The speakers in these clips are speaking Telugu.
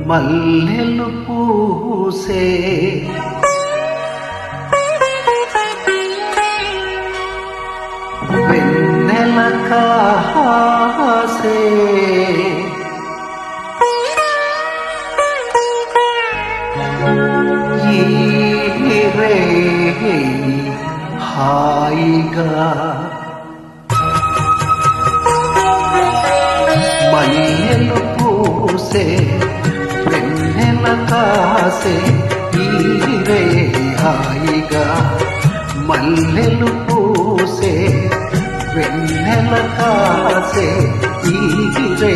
మల్లెలు పూసే వెన్నెల కాసే ఈ రే హాయిగా మల్లెలు పూసే వెన్నెల కాసే ఈ రే హాయిగా మల్లెలు పూసే వెన్నెల కాసే ఈ రే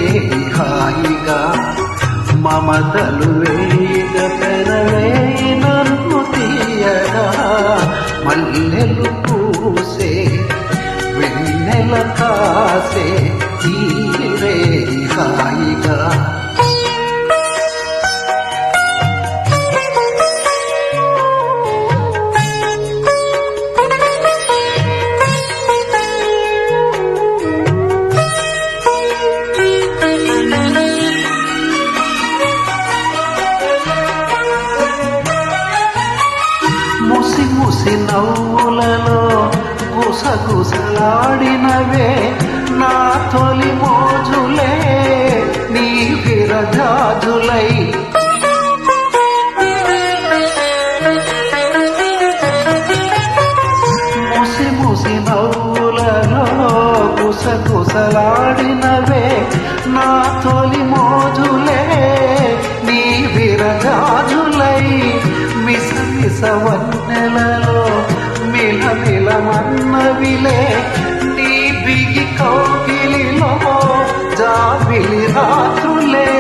హాయిగా మమతలు వేగ పెరవే నన్ను తీయగా మల్లెలు పూసే వెన్నెల కాసే ఈ రే హాయిగా ముసి ముసి నవ్వులలో గుసగుసలాడినవే నా తొలి మోజులే నీ విరజాజులై ముసి ముసి నవ్వులలో గుసగుసలాడినవే నా తొలి మోజులే నీ విరజాజులై మిసవన్నెలలో మిలమిలమన్నవిలే నీ బిగి కౌగిలిలో జాబిలి రాత్రులే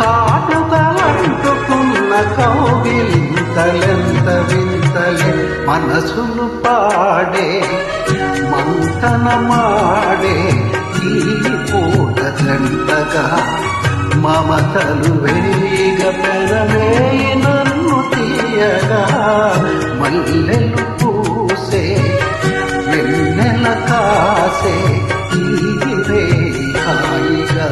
కాటుకలంటుకున్న కౌగిలింతలెంత వింతలే మనసులు పాడే మంతనమాడే ఈ పూట జంటగా మమతలు వేగ పెరవే నన్ను తీయగా మల్లెలు పూసే వెన్నెల కాసే ఈ రే హాయిగా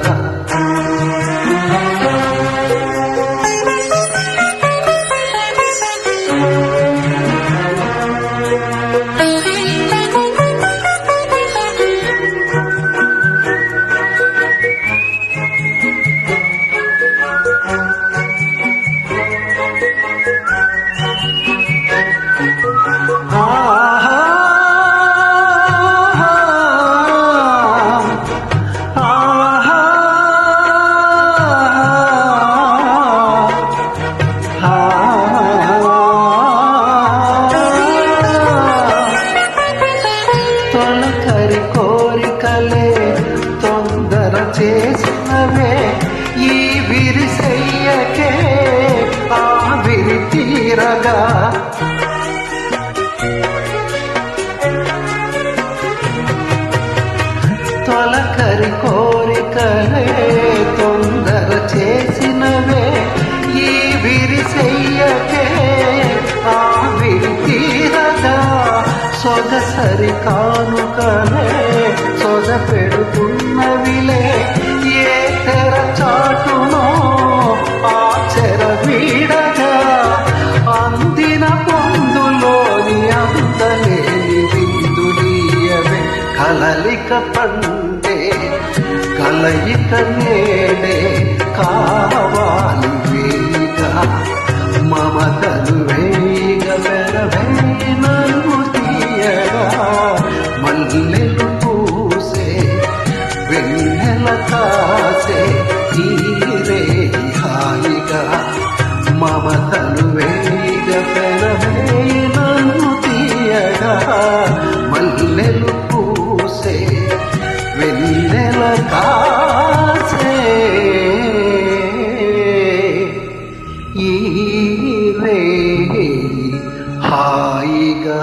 తొలకరి కోరికలే తొందర చేసినవే ఈ విరిసెయ్యకే ఆవిరి తీరగా తొలకరి కోరికలే తొందర చేసినవే ఈ విరిసెయ్యకే ఆవిరి తీరగా సొగసరి కానుకలే సొగ పెడుతున్నవిలే ఏ తెర చాటునో ఆ చెర వీడగా అందిన పొందులోని అందలేని విందులీయవే కలలిక పండే కలయిక నేడే కావాలి వేగా మమతలు వేగ పెరవే నన్ను తీయగా మల్లెలు పూసే వెన్నెల కాసే ఈ రే హాయిగా మమతలు వేగ పెరవే నన్ను తీయగా మల్లెలు పూసే వెన్నెల కాసే ఈ రే హాయిగా